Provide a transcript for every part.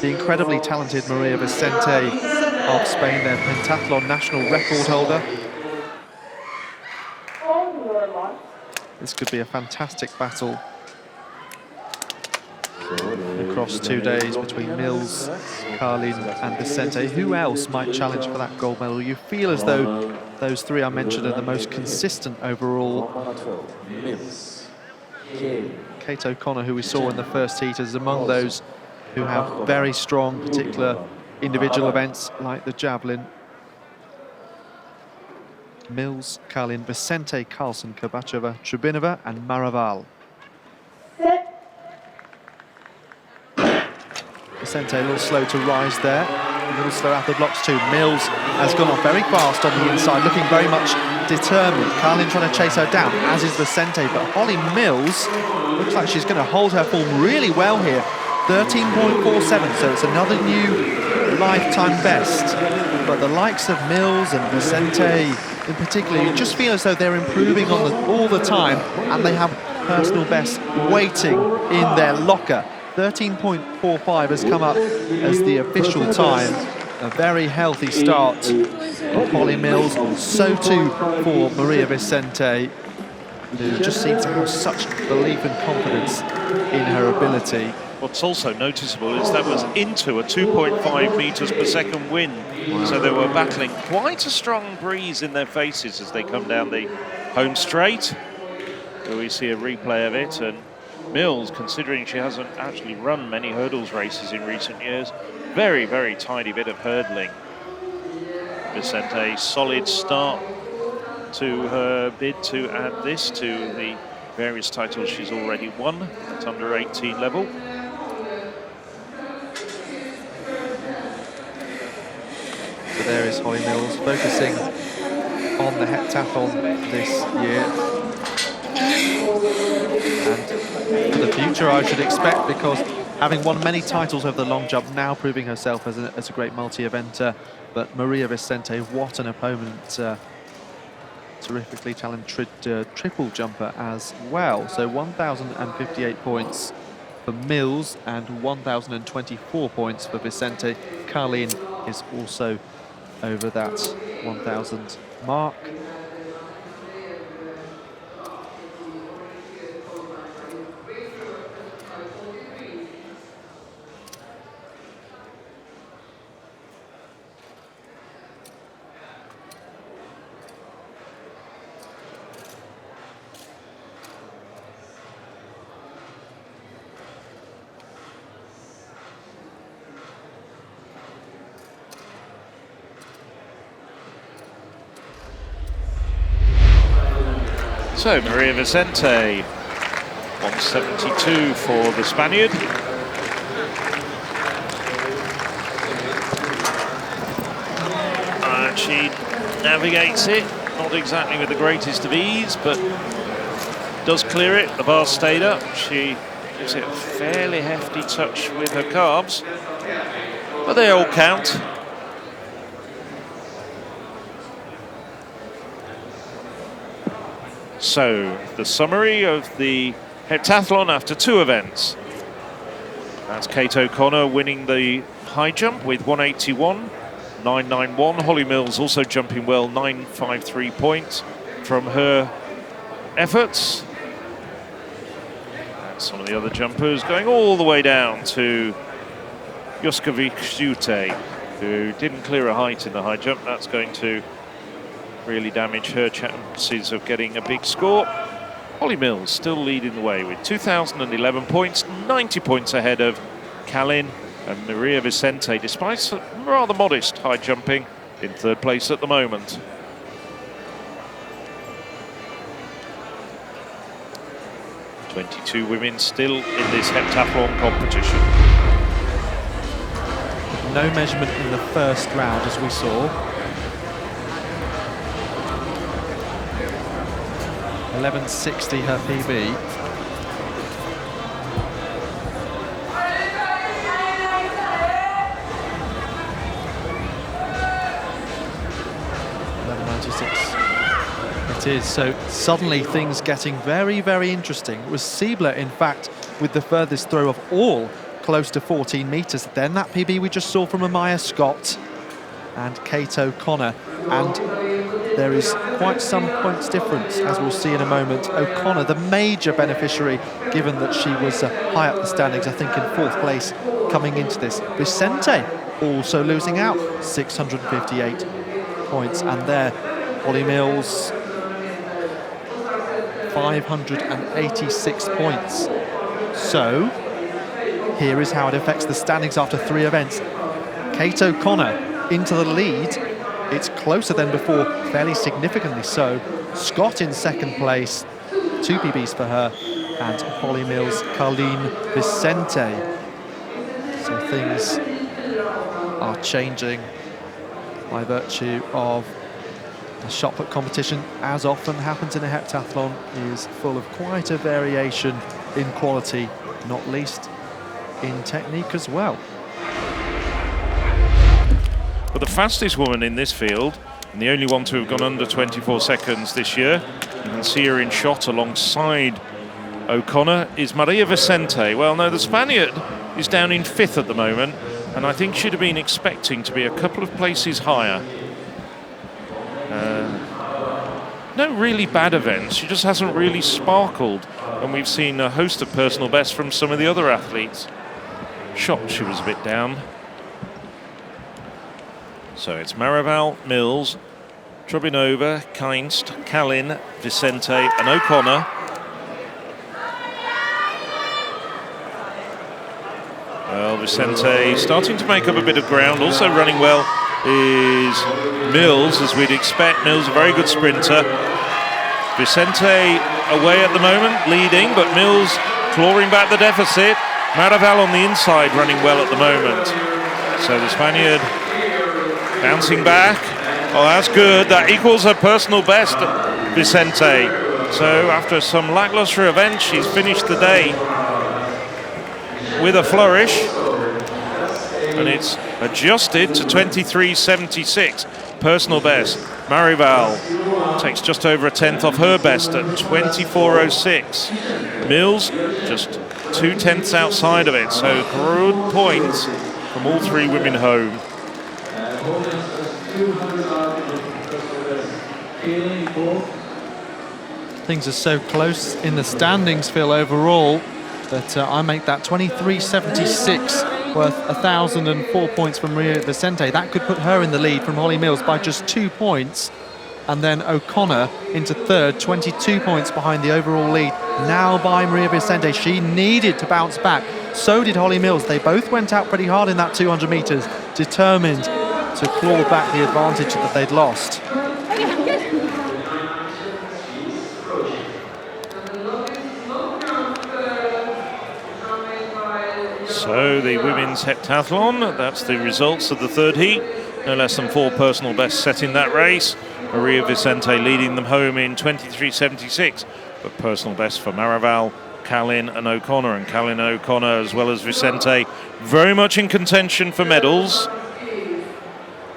the incredibly talented Maria Vicente of Spain, their pentathlon national record holder. This could be a fantastic battle across 2 days between Mills, Carlin and Vicente. Who else might challenge for that gold medal? You feel as though those three I mentioned are the most consistent overall. Kate O'Connor, who we saw in the first heat, is among those who have very strong particular individual events like the Javelin. Mills, Carlin, Vicente, Carlson, Korbacheva, Trubinova and Maraval. Vicente a little slow to rise there, a little slow out the blocks too. Mills has gone off very fast on the inside, looking very much determined. Carlin trying to chase her down, as is Vicente, but Holly Mills looks like she's going to hold her form really well here. 13.47, so it's another new lifetime best. But the likes of Mills and Vicente in particular, you just feel as though they're improving on all the time, and they have personal bests waiting in their locker. 13.45 has come up as the official time. A very healthy start of Holly Mills, so too for Maria Vicente, who just seems to have such belief and confidence in her ability. What's also noticeable is that was into a 2.5 meters per second wind. Wow. So they were battling quite a strong breeze in their faces as they come down the home straight. So we see a replay of it, and Mills, considering she hasn't actually run many hurdles races in recent years, very, very tiny bit of hurdling. Vicente, solid start to her bid to add this to the various titles she's already won at under 18 level. So there is Holly Mills focusing on the heptathlon this year. And for the future, I should expect, because having won many titles over the long jump, now proving herself as a great multi-eventer. But Maria Vicente, what an opponent. Terrifically talented triple jumper as well. So 1,058 points for Mills and 1,024 points for Vicente. Carlin is also over that 1,000 mark. So Maria Vicente, 172 for the Spaniard. And she navigates it, not exactly with the greatest of ease, but does clear it. The bar stayed up. She gives it a fairly hefty touch with her calves, but they all count. So, the summary of the heptathlon after two events. That's Kate O'Connor winning the high jump with 181.991. Holly Mills also jumping well, 953 points from her efforts. And some of the other jumpers going all the way down to Joska Vicente, who didn't clear a height in the high jump. That's going to really damage her chances of getting a big score. Holly Mills still leading the way with 2,011 points, 90 points ahead of Carlin and Maria Vicente, despite some rather modest high jumping, in third place at the moment. .22 women still in this heptathlon competition. No measurement in the first round, as we saw. 11.60 her PB. It is, so suddenly things getting very, very interesting. It was Siebler, in fact, with the furthest throw of all close to 14 metres. Then that PB we just saw from Amaya Scott and Kate O'Connor. And there is quite some points difference, as we'll see in a moment. O'Connor, the major beneficiary, given that she was high up the standings, I think in 4th place coming into this. Vicente also losing out, 658 points. And there, Holly Mills, 586 points. So, here is how it affects the standings after 3 events. Kate O'Connor into the lead. It's closer than before, fairly significantly so. Scott in 2nd place, 2 PBs for her, and Holly Mills, Carlene Vicente. So things are changing by virtue of the shot put competition, as often happens in a heptathlon, is full of quite a variation in quality, not least in technique as well. But the fastest woman in this field, and the only one to have gone under 24 seconds this year, you can see her in shot alongside O'Connor, is Maria Vicente. Well, no, the Spaniard is down in 5th at the moment, and I think she'd have been expecting to be a couple of places higher. No really bad events, she just hasn't really sparkled, and we've seen a host of personal bests from some of the other athletes. Shot, she was a bit down. So it's Marival, Mills, Trubinova, Keinst, Kalin, Vicente and O'Connor. Well, Vicente starting to make up a bit of ground. Also running well is Mills, as we'd expect. Mills, a very good sprinter. Vicente away at the moment, leading, but Mills clawing back the deficit. Marival on the inside running well at the moment. So the Spaniard bouncing back. Oh, that's good. That equals her personal best, Vicente. So after some lackluster events, she's finished the day with a flourish. And it's adjusted to 23.76, personal best. Marival takes just over a 10th off her best at 24.06. Mills just 2/10 outside of it. So good points from all 3 women home. Things are so close in the standings, Phil, overall, that I make that 23.76 worth 1,004 points from Maria Vicente. That could put her in the lead from Holly Mills by just 2 points. And then O'Connor into 3rd, 22 points behind the overall lead. Now by Maria Vicente. She needed to bounce back. So did Holly Mills. They both went out pretty hard in that 200 metres, determined to claw back the advantage that they'd lost. So the women's heptathlon, that's the results of the 3rd heat. No less than 4 personal bests set in that race. Maria Vicente leading them home in 23.76. But personal best for Marival, Kalin and O'Connor. And Kalin and O'Connor, as well as Vicente, very much in contention for medals.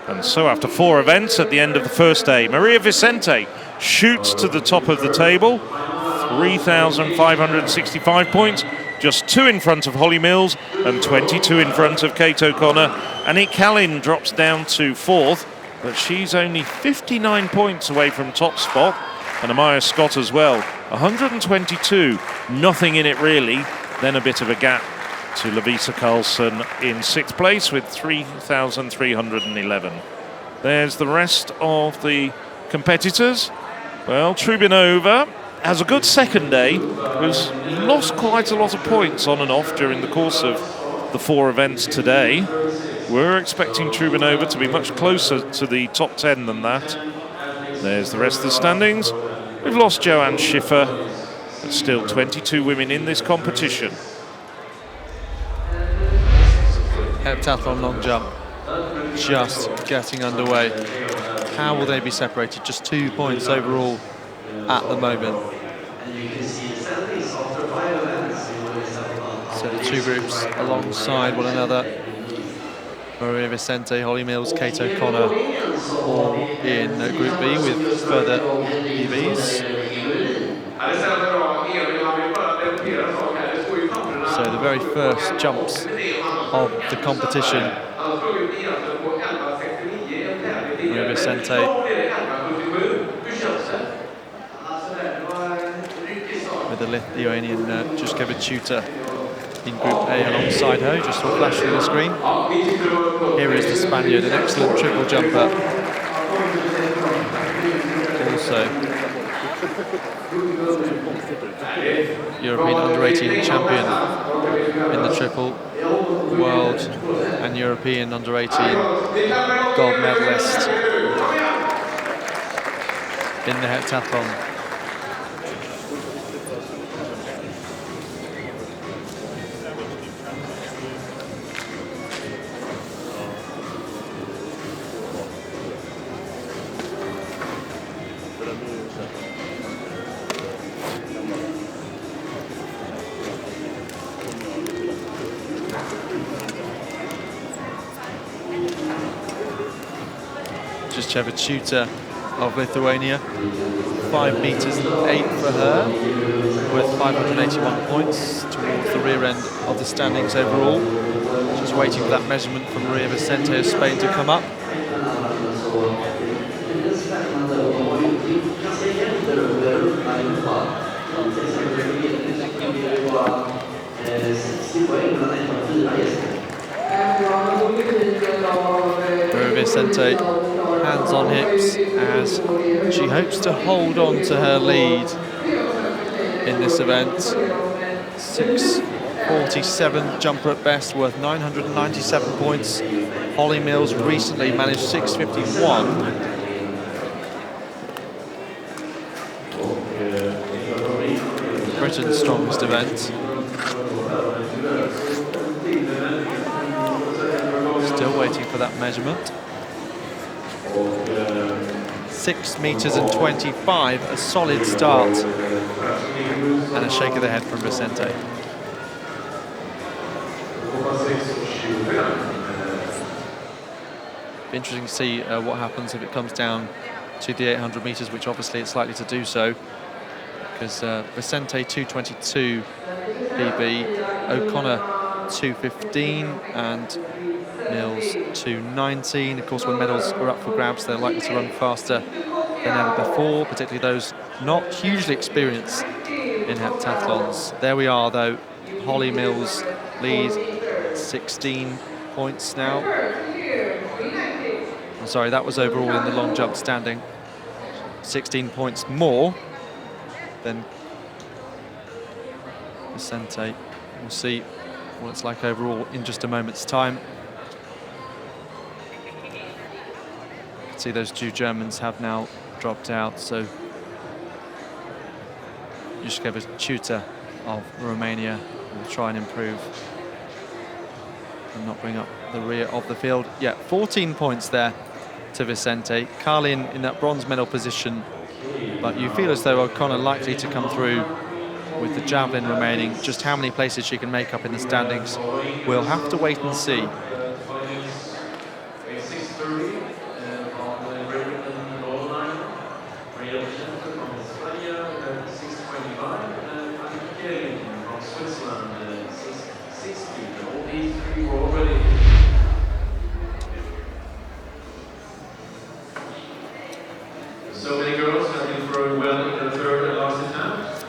And so after 4 events at the end of the first day, Maria Vicente shoots to the top of the table. 3,565 points. Just 2 in front of Holly Mills and 22 in front of Kate O'Connor. Annick Kalin drops down to 4th, but she's only 59 points away from top spot. And Amaya Scott as well, 122, nothing in it really. Then a bit of a gap to Lovisa Carlson in 6th place with 3,311. There's the rest of the competitors. Well, Trubinova has a good second day, has lost quite a lot of points on and off during the course of the 4 events today. We're expecting Trubinova to be much closer to the top 10 than that. There's the rest of the standings. We've lost Joanne Schiffer, but still 22 women in this competition. Heptathlon long jump just getting underway. How will they be separated? Just 2 points overall at the moment. So the 2 groups alongside one another. Maria Vicente, Holly Mills, Kate O'Connor, all in Group B with further PBs. So the very first jumps of the competition. Maria Vicente with the Lithuanian Juškevičiūtė in Group A alongside her, just saw flash through the screen. Here is the Spaniard, an excellent triple jumper. Also European under-18 champion in the triple, world and European under-18 gold medalist in the heptathlon. Juškevičiūtė of Lithuania, 5 meters and 8 for her, with 581 points towards the rear end of the standings overall. Just waiting for that measurement from Maria Vicente of Spain to come up. Maria Vicente, hands on hips, as she hopes to hold on to her lead in this event. 6:47 jumper at best, worth 997 points. Holly Mills recently managed 6:51. Britain's strongest event. Still waiting for that measurement. 6 meters and 25, a solid start. And a shake of the head from Vicente. Be interesting to see what happens if it comes down to the 800 meters, which obviously it's likely to do so, because Vicente 2:22 PB, O'Connor 2:15, and Mills 2:19. Of course, when medals are up for grabs, they're likely to run faster than ever before, particularly those not hugely experienced in heptathlons. There we are, though. Holly Mills leads 16 points now. I'm sorry, that was overall in the long jump standing. 16 points more than Vicente. We'll see what it's like overall in just a moment's time. See, those two Germans have now dropped out, so Juškevičiūtė of Romania will try and improve and not bring up the rear of the field. Yeah, 14 points there to Vicente. Carlin in that bronze medal position, but you feel as though O'Connor likely to come through with the javelin remaining. Just how many places she can make up in the standings, we'll have to wait and see. So many girls have been throwing well in the third and last attempt.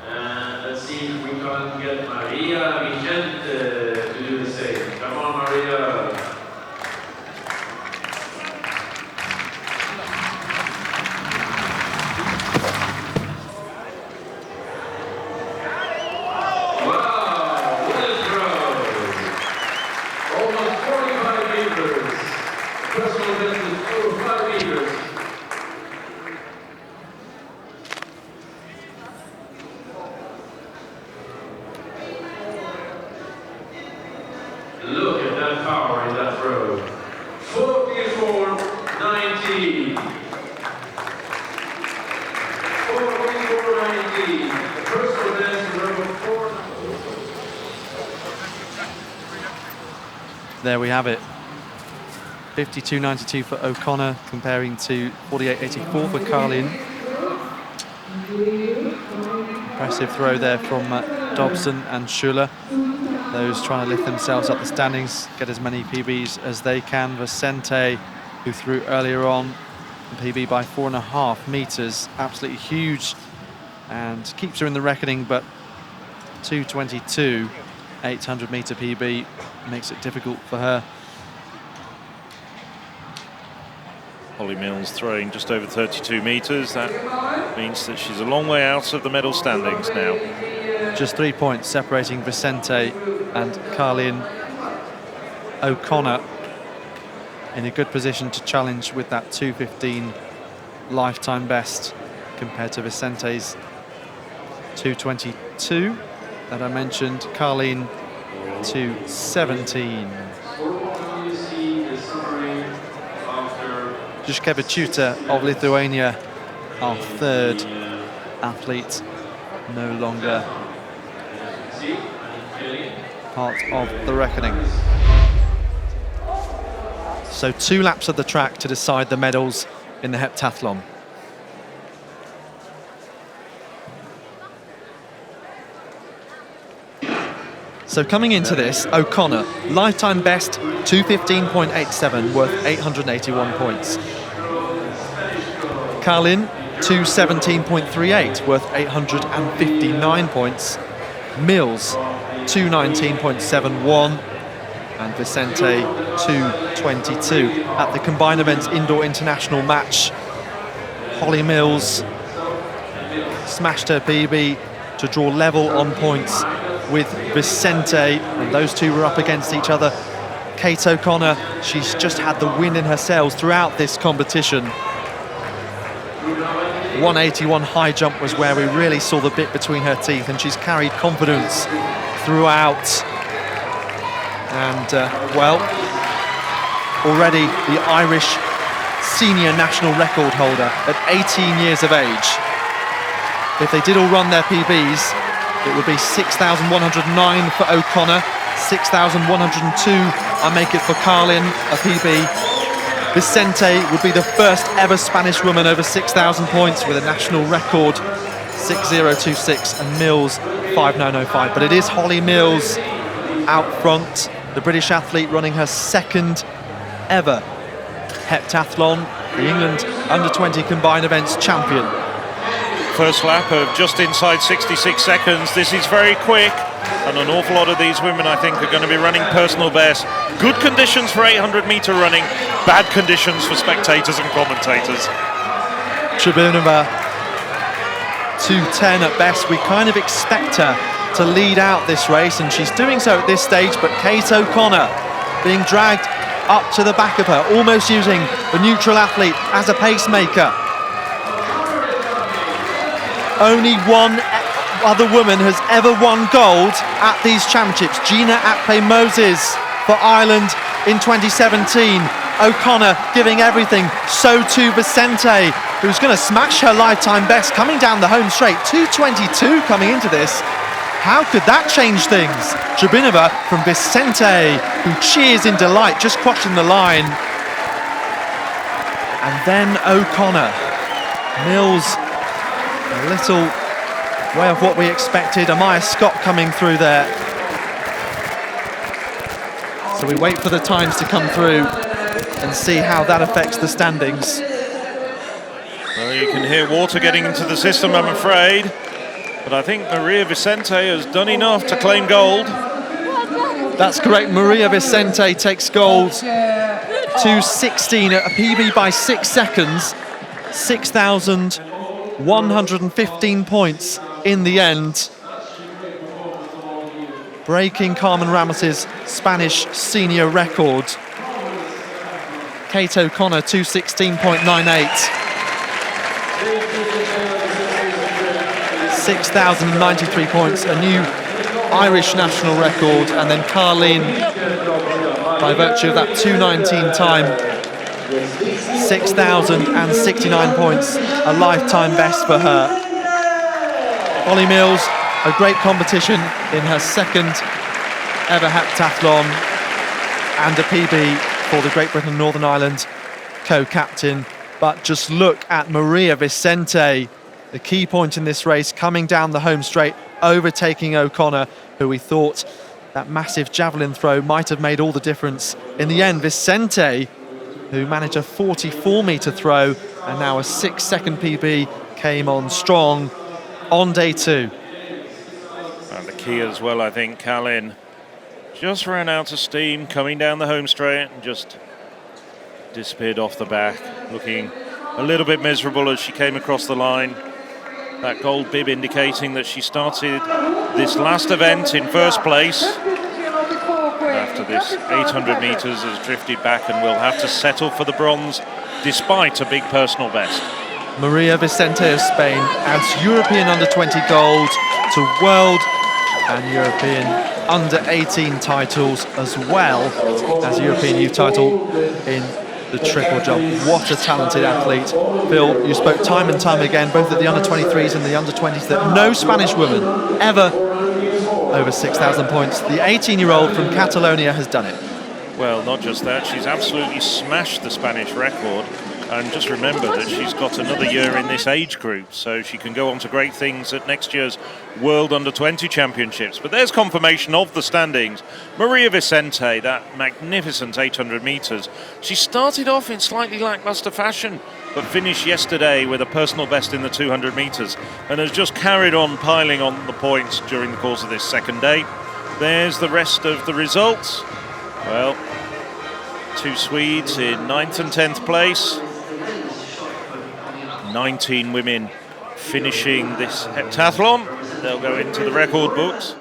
And let's see if we can get Maria Vicente to do the same. Come on, Maria. Wow, what a throw. Almost 45 meters. Personal best is over 5 meters. Look at that power in that throw. 44.90. 44.90. Personal best number 4. There we have it. 52.92 for O'Connor, comparing to 48.84 for Carlin. Impressive throw there from Dobson and Schuller. Those trying to lift themselves up the standings, get as many PBs as they can. Vicente, who threw earlier on, PB by 4.5 meters, absolutely huge, and keeps her in the reckoning, but 2:22, 800-meter PB makes it difficult for her. Holly Mills throwing just over 32 meters. That means that she's a long way out of the medal standings now. Just 3 points separating Vicente and Carlin O'Connor, in a good position to challenge with that 2:15 lifetime best compared to Vicente's 2:22 that I mentioned. Carlin 2:17. Juszkiewicz of Lithuania, our third athlete, no longer part of the reckoning. So 2 laps of the track to decide the medals in the heptathlon. So coming into this, O'Connor, lifetime best 2:15.87, worth 881 points. Carlin, 2:17.38, worth 859 points. Mills, 2:19.71, and Vicente, 2:22. At the combined events indoor international match, Holly Mills smashed her PB to draw level on points with Vicente, and those two were up against each other. Kate O'Connor, she's just had the wind in her sails throughout this competition. 181 high jump was where we really saw the bit between her teeth, and she's carried confidence throughout. And, well, already the Irish senior national record holder at 18 years of age. If they did all run their PBs, it would be 6,109 for O'Connor, 6,102, I make it for Carlin, a PB. Vicente would be the first ever Spanish woman over 6,000 points with a national record, 6,026, and Mills, 5,905. But it is Holly Mills out front, the British athlete running her second ever heptathlon, the England under-20 combined events champion. First lap of just inside 66 seconds. This is very quick, and an awful lot of these women, I think, are going to be running personal best. Good conditions for 800-meter running, bad conditions for spectators and commentators. Tribunova, 2:10 at best. We kind of expect her to lead out this race, and she's doing so at this stage, but Kate O'Connor being dragged up to the back of her, almost using the neutral athlete as a pacemaker. Only one other woman has ever won gold at these championships. Gina Akpe-Moses for Ireland in 2017. O'Connor giving everything, so too Vicente, who's going to smash her lifetime best coming down the home straight. 2:22 coming into this. How could that change things? Tribunova from Vicente, who cheers in delight, just crossing the line. And then O'Connor. Mills, a little way off what we expected. Amaya Scott coming through there. So we wait for the times to come through and see how that affects the standings. Well, you can hear water getting into the system, I'm afraid. But I think Maria Vicente has done enough to claim gold. That's correct. Maria Vicente takes gold. 2:16, a PB by 6 seconds. 6,115 points in the end. Breaking Carmen Ramos's Spanish senior record. Kate O'Connor, 2:16.98. 6,093 points, a new Irish national record, and then Carlin, by virtue of that 2:19 time, 6,069 points, a lifetime best for her. Holly Mills, a great competition in her second ever heptathlon, and a PB for the Great Britain and Northern Ireland co-captain. But just look at Maria Vicente, the key point in this race, coming down the home straight, overtaking O'Connor, who we thought that massive javelin throw might have made all the difference. In the end, Vicente, who managed a 44-metre throw and now a 6-second PB, came on strong on day 2. And the key as well, I think, Kalin just ran out of steam coming down the home straight and just disappeared off the back, looking a little bit miserable as she came across the line. That gold bib indicating that she started this last event in first place. After this 800 metres has drifted back and will have to settle for the bronze despite a big personal best. Maria Vicente of Spain adds European under-20 gold to world and European under-18 titles, as well as European youth title in the triple jump. What a talented athlete. Phil, you spoke time and time again, both at the under-23s and the under-20s, that no Spanish woman ever over 6,000 points. The 18-year-old from Catalonia has done it. Well, not just that, she's absolutely smashed the Spanish record. And just remember that she's got another year in this age group, so she can go on to great things at next year's World Under-20 Championships. But there's confirmation of the standings. Maria Vicente, that magnificent 800 metres. She started off in slightly lacklustre fashion, but finished yesterday with a personal best in the 200 metres and has just carried on piling on the points during the course of this second day. There's the rest of the results. Well, 2 Swedes in 9th and 10th place. 19 women finishing this heptathlon. They'll go into the record books.